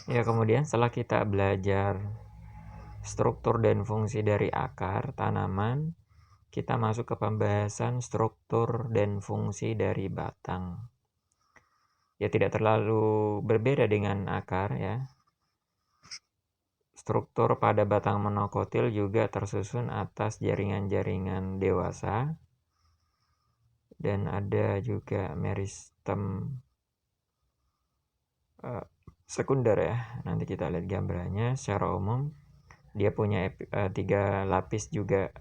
Ya, kemudian setelah kita belajar struktur dan fungsi dari akar tanaman, kita masuk ke pembahasan struktur dan fungsi dari batang. Ya, tidak terlalu berbeda dengan akar ya. Struktur pada batang monokotil juga tersusun atas jaringan-jaringan dewasa dan ada juga meristem sekunder ya. Nanti kita lihat gambarannya. Secara umum dia punya 3 lapis juga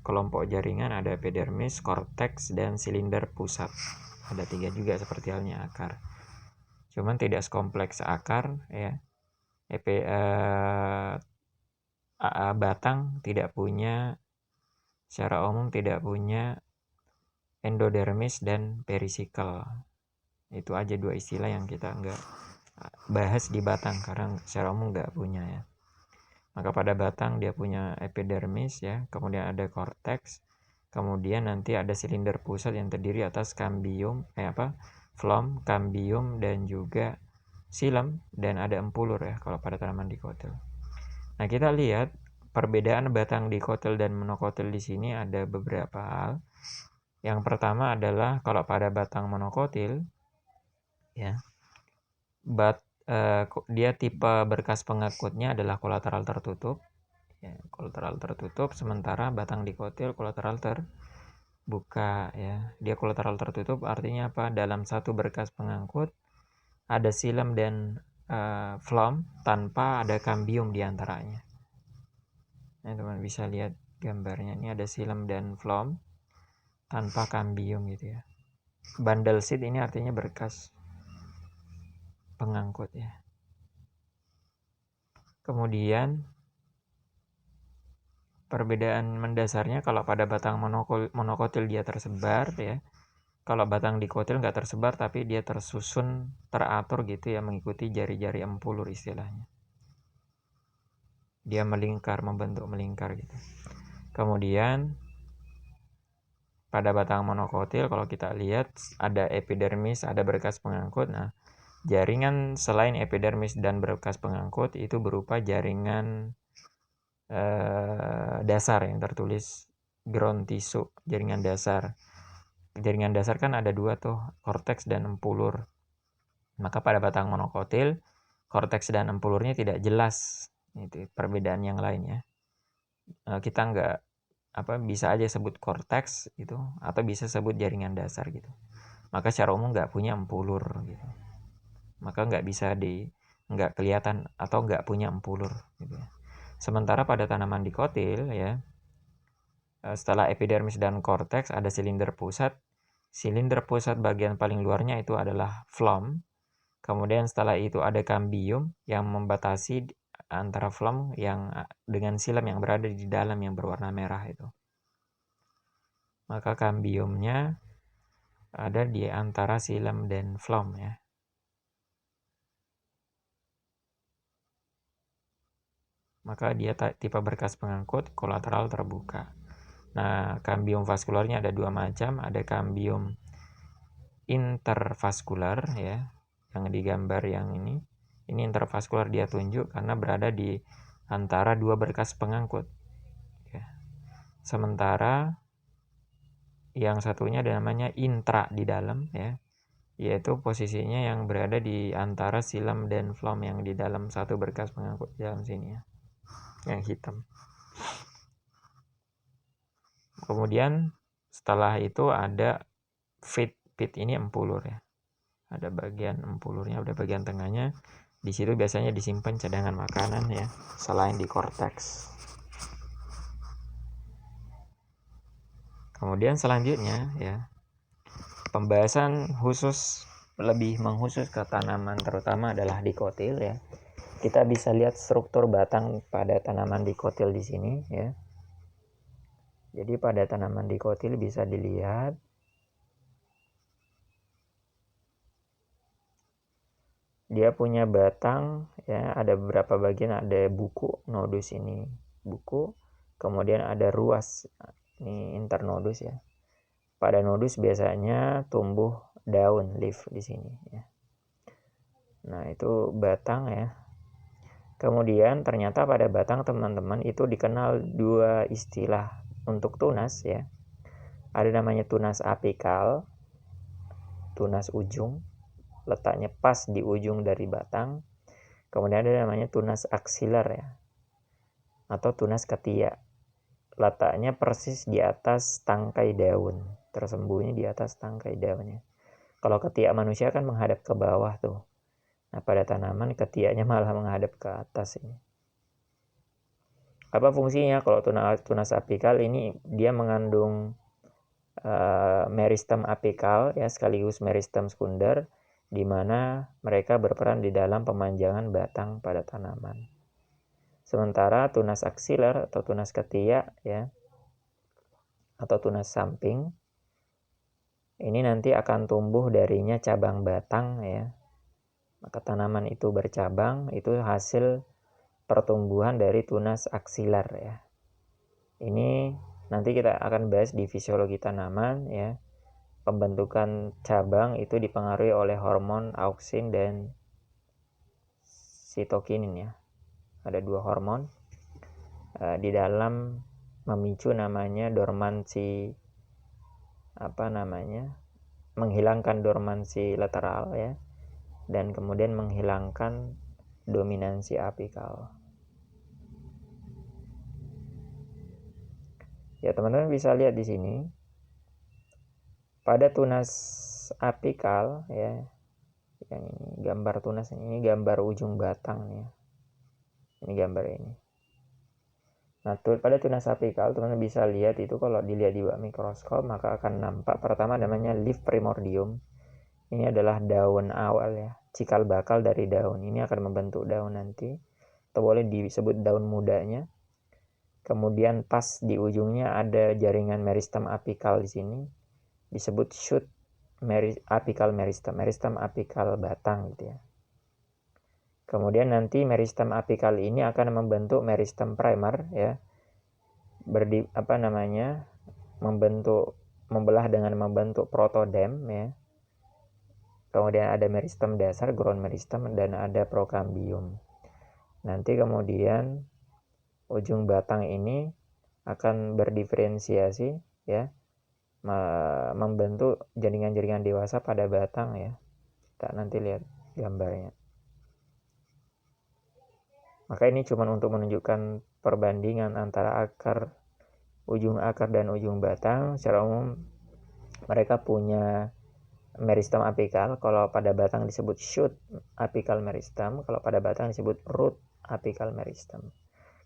kelompok jaringan, ada epidermis, korteks, dan silinder pusat. Ada 3 juga seperti halnya akar. Cuman tidak sekompleks akar ya. Batang tidak punya, secara umum tidak punya endodermis dan perisikel. Itu aja 2 istilah yang kita nggak bahas di batang karena secara umum nggak punya ya. Maka pada batang dia punya epidermis ya, kemudian ada korteks, kemudian nanti ada silinder pusat yang terdiri atas kambium, phloem, kambium, dan juga xilem, dan ada empulur ya kalau pada tanaman dikotil. Nah, kita lihat perbedaan batang dikotil dan monokotil di sini ada beberapa hal. Yang pertama adalah kalau pada batang monokotil ya, dia tipe berkas pengakutnya adalah kolateral tertutup. Ya, kolateral tertutup, sementara batang dikotil kolateral terbuka ya. Dia kolateral tertutup artinya apa? Dalam satu berkas pengangkut ada xilem dan phloem tanpa ada kambium di antaranya. Nah, teman bisa lihat gambarnya, ini ada xilem dan phloem tanpa kambium gitu ya. Bundle seed ini artinya berkas pengangkut ya. Kemudian perbedaan mendasarnya kalau pada batang monokotil dia tersebar ya. Kalau batang dikotil nggak tersebar tapi dia tersusun, teratur gitu ya, mengikuti jari-jari empulur istilahnya. Dia melingkar, membentuk melingkar gitu. Kemudian pada batang monokotil kalau kita lihat ada epidermis, ada berkas pengangkut. Nah, jaringan selain epidermis dan berkas pengangkut itu berupa jaringan dasar yang tertulis ground tissue, jaringan dasar. Jaringan dasar kan ada 2 tuh, korteks dan empulur. Maka pada batang monokotil, korteks dan empulurnya tidak jelas. Itu perbedaan yang lain ya. Kita nggak bisa aja sebut korteks itu, atau bisa sebut jaringan dasar gitu. Maka secara umum nggak punya empulur gitu. Maka nggak kelihatan atau nggak punya empulur gitu ya. Sementara pada tanaman dikotil ya, setelah epidermis dan korteks ada silinder pusat. Silinder pusat bagian paling luarnya itu adalah phloem. Kemudian setelah itu ada kambium yang membatasi antara phloem yang dengan xilem yang berada di dalam yang berwarna merah itu. Maka kambiumnya ada di antara xilem dan phloem ya. Maka dia tipe berkas pengangkut kolateral terbuka. Nah, kambium vaskularnya ada 2 macam, ada kambium intervaskular ya, yang digambar yang ini. Ini intervaskular dia tunjuk karena berada di antara 2 berkas pengangkut. Ya. Sementara yang satunya ada namanya intra di dalam ya, yaitu posisinya yang berada di antara xilem dan phloem yang di dalam satu berkas pengangkut dalam sini ya, yang hitam. Kemudian setelah itu ada feed ini empulur ya. Ada bagian empulurnya, ada bagian tengahnya. Di situ biasanya disimpan cadangan makanan ya, selain di korteks. Kemudian selanjutnya ya, pembahasan lebih mengkhusus ke tanaman terutama adalah dikotil ya. Kita bisa lihat struktur batang pada tanaman dikotil di sini ya. Jadi pada tanaman dikotil bisa dilihat dia punya batang ya, ada beberapa bagian, ada buku nodus ini, buku, kemudian ada ruas, ini internodus ya. Pada nodus biasanya tumbuh daun, leaf di sini ya. Nah, itu batang ya. Kemudian ternyata pada batang teman-teman itu dikenal dua istilah untuk tunas ya. Ada namanya tunas apikal, tunas ujung, letaknya pas di ujung dari batang. Kemudian ada namanya tunas aksiler ya, atau tunas ketiak, letaknya persis di atas tangkai daun, tersembunyi di atas tangkai daunnya. Kalau ketiak manusia kan menghadap ke bawah tuh. Nah, pada tanaman ketiaknya malah menghadap ke atas ini. Apa fungsinya? Kalau tunas apikal ini dia mengandung meristem apikal ya, sekaligus meristem sekunder, di mana mereka berperan di dalam pemanjangan batang pada tanaman. Sementara tunas aksiler atau tunas ketiak ya, atau tunas samping, ini nanti akan tumbuh darinya cabang batang ya. Maka tanaman itu bercabang, itu hasil pertumbuhan dari tunas aksiler ya. Ini nanti kita akan bahas di fisiologi tanaman ya. Pembentukan cabang itu dipengaruhi oleh hormon auksin dan sitokinin ya. Ada dua hormon di dalam memicu namanya dormansi, menghilangkan dormansi lateral ya, dan kemudian menghilangkan dominansi apikal. Ya, teman-teman bisa lihat di sini pada tunas apikal ya, yang ini gambar tunas, ini gambar ujung batang ya. Ini gambar ini. Nah, pada tunas apikal teman-teman bisa lihat itu, kalau dilihat di bawah mikroskop maka akan nampak pertama namanya leaf primordium. Ini adalah daun awal ya, cikal bakal dari daun. Ini akan membentuk daun nanti, atau boleh disebut daun mudanya. Kemudian pas di ujungnya ada jaringan meristem apikal di sini, disebut shoot apikal meristem, meristem apikal batang gitu ya. Kemudian nanti meristem apikal ini akan membentuk meristem primer ya, membelah dengan membentuk protodem ya. Kemudian ada meristem dasar, ground meristem, dan ada prokambium. Nanti kemudian ujung batang ini akan berdiferensiasi ya, membentuk jaringan-jaringan dewasa pada batang ya. Kita nanti lihat gambarnya. Maka ini cuma untuk menunjukkan perbandingan antara ujung akar dan ujung batang. Secara umum mereka punya meristem apikal. Kalau pada batang disebut shoot apikal meristem, kalau pada batang disebut root apikal meristem.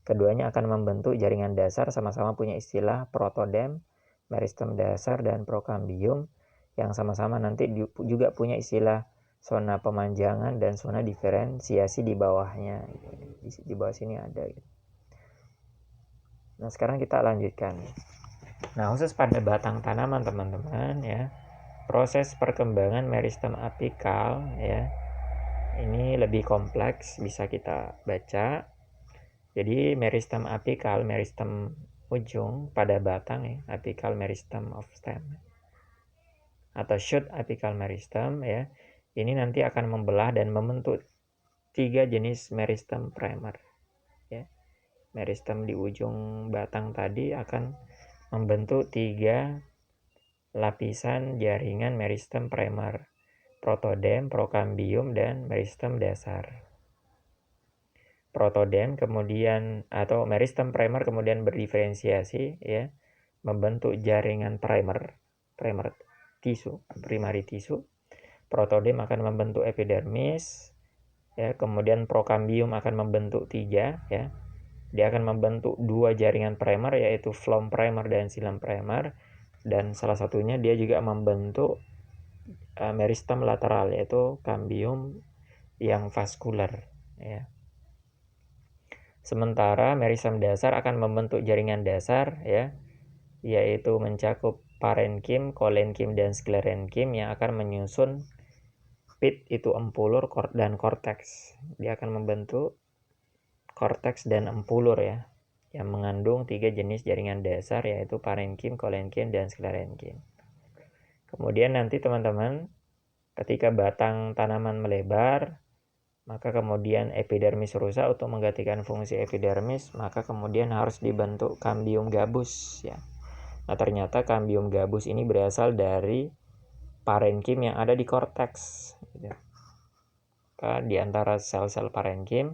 Keduanya akan membentuk jaringan dasar, sama-sama punya istilah protodem, meristem dasar, dan prokambium, yang sama-sama nanti juga punya istilah zona pemanjangan dan zona diferensiasi di bawahnya. Di bawah sini ada. Nah, sekarang kita lanjutkan. Nah, khusus pada batang tanaman teman-teman ya, proses perkembangan meristem apikal ya, ini lebih kompleks, bisa kita baca. Jadi meristem apikal, meristem ujung pada batang ya, apical meristem of stem, atau shoot apical meristem ya, ini nanti akan membelah dan membentuk 3 jenis meristem primer ya. Meristem di ujung batang tadi akan membentuk 3 lapisan jaringan meristem primer, protodem, prokambium, dan meristem dasar. Protodem kemudian, atau meristem primer kemudian berdiferensiasi ya, membentuk jaringan primer tisu, primary tisu. Protodem akan membentuk epidermis ya, kemudian prokambium akan membentuk 3 ya. Dia akan membentuk 2 jaringan primer, yaitu phloem primer dan xilem primer, dan salah satunya dia juga membentuk meristem lateral, yaitu kambium yang vaskular ya. Sementara meristem dasar akan membentuk jaringan dasar ya, yaitu mencakup parenkim, kolenkim, dan sklerenkim yang akan menyusun pit itu empulur dan korteks. Dia akan membentuk korteks dan empulur ya, yang mengandung 3 jenis jaringan dasar, yaitu parenkim, kolenkim, dan sklerenkim. Kemudian nanti teman-teman, ketika batang tanaman melebar, Maka kemudian epidermis rusak. Untuk menggantikan fungsi epidermis, maka kemudian harus dibentuk cambium gabus ya. Nah, ternyata cambium gabus ini berasal dari parenkim yang ada di korteks gitu. Di antara sel-sel parenkim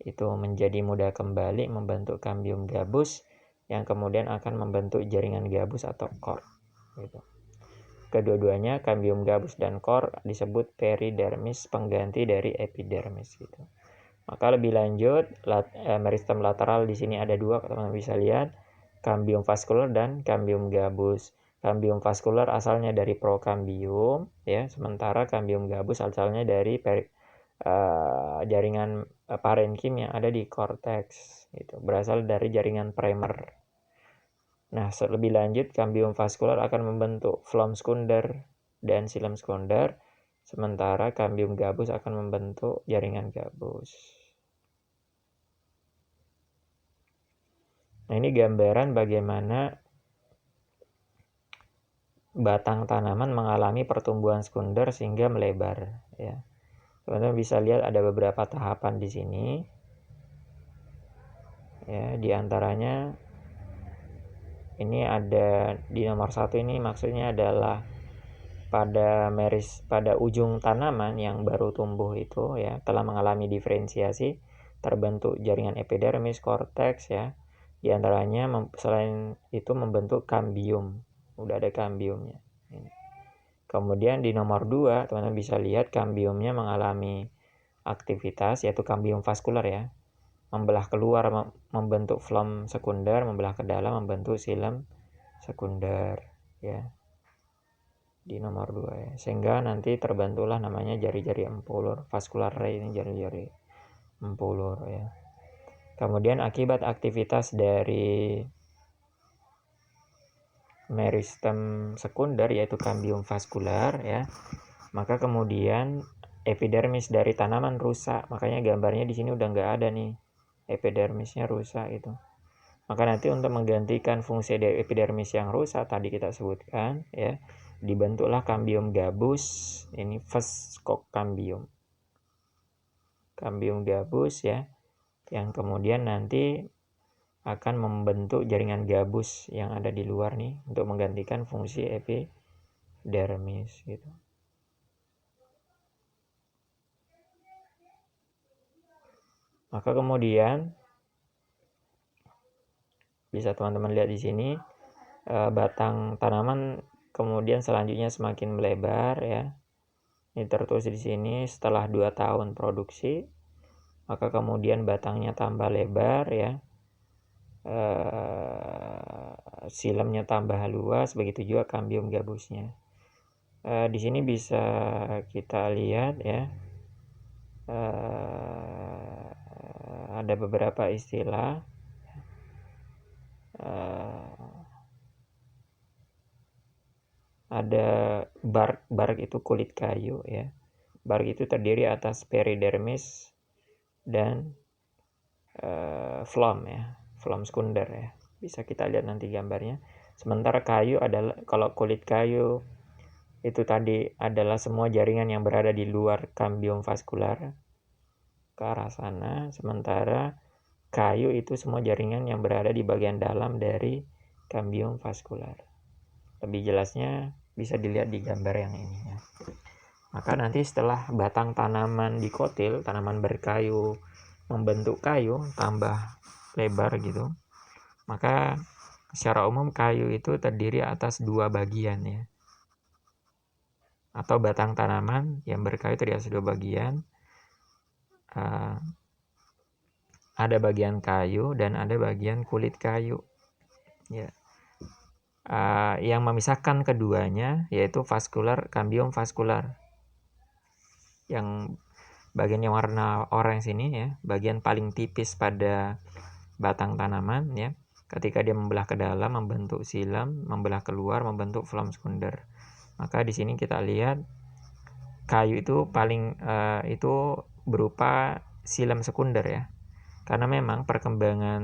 itu menjadi mudah kembali membentuk cambium gabus yang kemudian akan membentuk jaringan gabus atau core gitu. Kedua-duanya, cambium gabus dan core, disebut peridermis, pengganti dari epidermis gitu. Maka lebih lanjut, meristem lateral di sini ada dua, teman-teman bisa lihat, cambium vascular dan cambium gabus. Cambium vascular asalnya dari procambium ya, sementara cambium gabus asalnya dari jaringan parenkim yang ada di korteks itu, berasal dari jaringan primer. Nah, lebih lanjut, cambium vascular akan membentuk phloem sekunder dan xilem sekunder, sementara cambium gabus akan membentuk jaringan gabus. Nah, ini gambaran bagaimana batang tanaman mengalami pertumbuhan sekunder sehingga melebar ya. Teman-teman bisa lihat ada beberapa tahapan di sini. Ya, di antaranya ini ada di nomor 1 ini maksudnya adalah pada ujung tanaman yang baru tumbuh itu ya telah mengalami diferensiasi, terbentuk jaringan epidermis, korteks ya. Di antaranya selain itu membentuk cambium. Udah ada cambiumnya. Ini. Kemudian di nomor 2 teman-teman bisa lihat cambiumnya mengalami aktivitas yaitu cambium vaskular ya. Membelah keluar membentuk phloem sekunder, membelah ke dalam membentuk xilem sekunder ya. Di nomor 2 ya. Sehingga nanti terbentuklah namanya jari-jari empulur, vascular ray, ini jari-jari empulur ya. Kemudian akibat aktivitas dari meristem sekunder yaitu cambium vaskular ya, maka kemudian epidermis dari tanaman rusak. Makanya gambarnya di sini udah nggak ada nih, epidermisnya rusak itu. Maka nanti untuk menggantikan fungsi dari epidermis yang rusak tadi kita sebutkan ya, dibentuklah cambium gabus. Ini vascocambium, cambium gabus ya, yang kemudian nanti akan membentuk jaringan gabus yang ada di luar nih untuk menggantikan fungsi epidermis gitu. Maka kemudian bisa teman-teman lihat di sini batang tanaman kemudian selanjutnya semakin melebar ya. Ini tertulis di sini setelah 2 tahun produksi, maka kemudian batangnya tambah lebar ya. Silemnya tambah luas, begitu juga cambium gabusnya. Di sini bisa kita lihat ya, ada beberapa istilah. Ada bark itu kulit kayu ya. Bark itu terdiri atas peridermis dan phloem ya, phloem sekunder ya. Bisa kita lihat nanti gambarnya. Sementara kayu adalah, kalau kulit kayu itu tadi adalah semua jaringan yang berada di luar cambium vascular ke arah sana, sementara kayu itu semua jaringan yang berada di bagian dalam dari cambium vascular. Lebih jelasnya bisa dilihat di gambar yang ini ya. Maka nanti setelah batang tanaman dikotil, tanaman berkayu membentuk kayu tambah lebar gitu, maka secara umum kayu itu terdiri atas 2 bagian ya, atau batang tanaman yang berkayu terdiri atas 2 bagian. Ada bagian kayu dan ada bagian kulit kayu ya. Yang memisahkan keduanya yaitu vaskular, cambium vaskular. Yang bagian yang warna orange ini ya, bagian paling tipis pada batang tanaman ya. Ketika dia membelah ke dalam membentuk xilem, membelah keluar membentuk phloem sekunder. Maka di sini kita lihat kayu itu paling itu berupa xilem sekunder ya. Karena memang perkembangan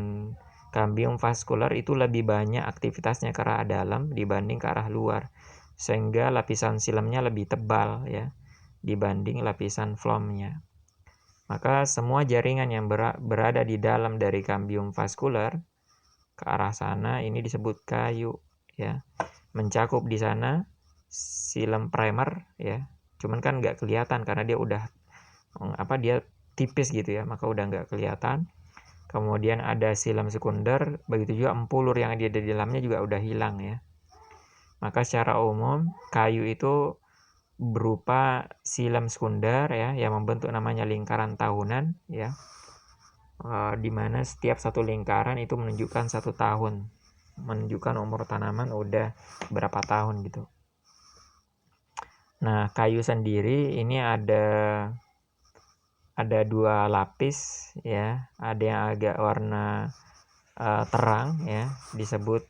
cambium vaskular itu lebih banyak aktivitasnya ke arah dalam dibanding ke arah luar, sehingga lapisan silemnya lebih tebal ya dibanding lapisan phloemnya. Maka semua jaringan yang berada di dalam dari kambium vaskular ke arah sana ini disebut kayu, ya. Mencakup di sana xilem primer, ya. Cuman kan nggak kelihatan karena dia udah dia tipis gitu ya, maka udah nggak kelihatan. Kemudian ada xilem sekunder, begitu juga empulur yang ada di dalamnya juga udah hilang ya. Maka secara umum kayu itu berupa xilem sekunder ya, yang membentuk namanya lingkaran tahunan ya, di mana setiap satu lingkaran itu menunjukkan 1 tahun, menunjukkan umur tanaman udah berapa tahun gitu. Nah, kayu sendiri ini ada 2 lapis ya, ada yang agak warna terang ya, disebut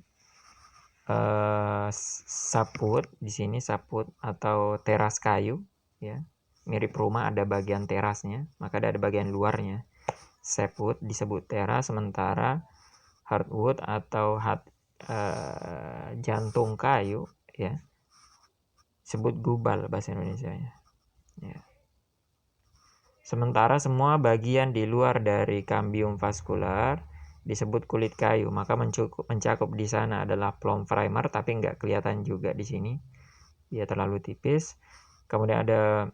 saput. Di sini saput atau teras kayu ya, mirip rumah ada bagian terasnya, maka ada bagian luarnya. Saput disebut teras, sementara hardwood atau jantung kayu ya disebut gubal bahasa Indonesianya ya. Sementara semua bagian di luar dari kambium vaskular disebut kulit kayu, maka mencakup di sana adalah phloem primer, tapi nggak kelihatan juga di sini, dia terlalu tipis. Kemudian ada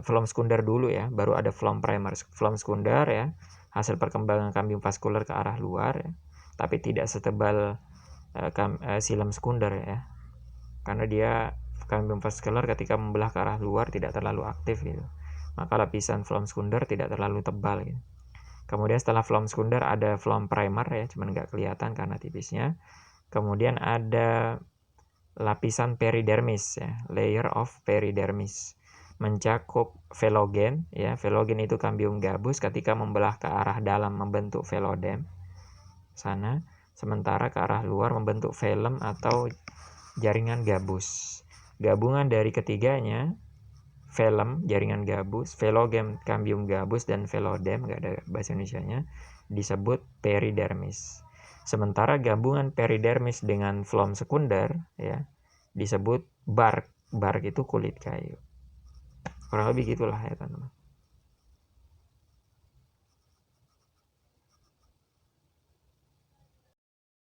phloem sekunder dulu ya, baru ada phloem primer. Phloem sekunder ya, hasil perkembangan kambium vaskular ke arah luar ya, tapi tidak setebal xilem sekunder ya, karena dia kambium vaskular ketika membelah ke arah luar tidak terlalu aktif gitu, maka lapisan phloem sekunder tidak terlalu tebal gitu. Kemudian setelah phloem sekunder ada phloem primer ya, cuman nggak kelihatan karena tipisnya. Kemudian ada lapisan peridermis ya, layer of peridermis, mencakup velogen ya. Velogen itu kambium gabus ketika membelah ke arah dalam membentuk velodem sana, sementara ke arah luar membentuk velum atau jaringan gabus. Gabungan dari ketiganya, velum, jaringan gabus, velogem, kambium gabus, dan velodem, nggak ada bahasa Indonesianya, disebut peridermis. Sementara gabungan peridermis dengan phloem sekunder ya disebut bark. Bark itu kulit kayu. Kurang lebih gitulah ya teman-teman.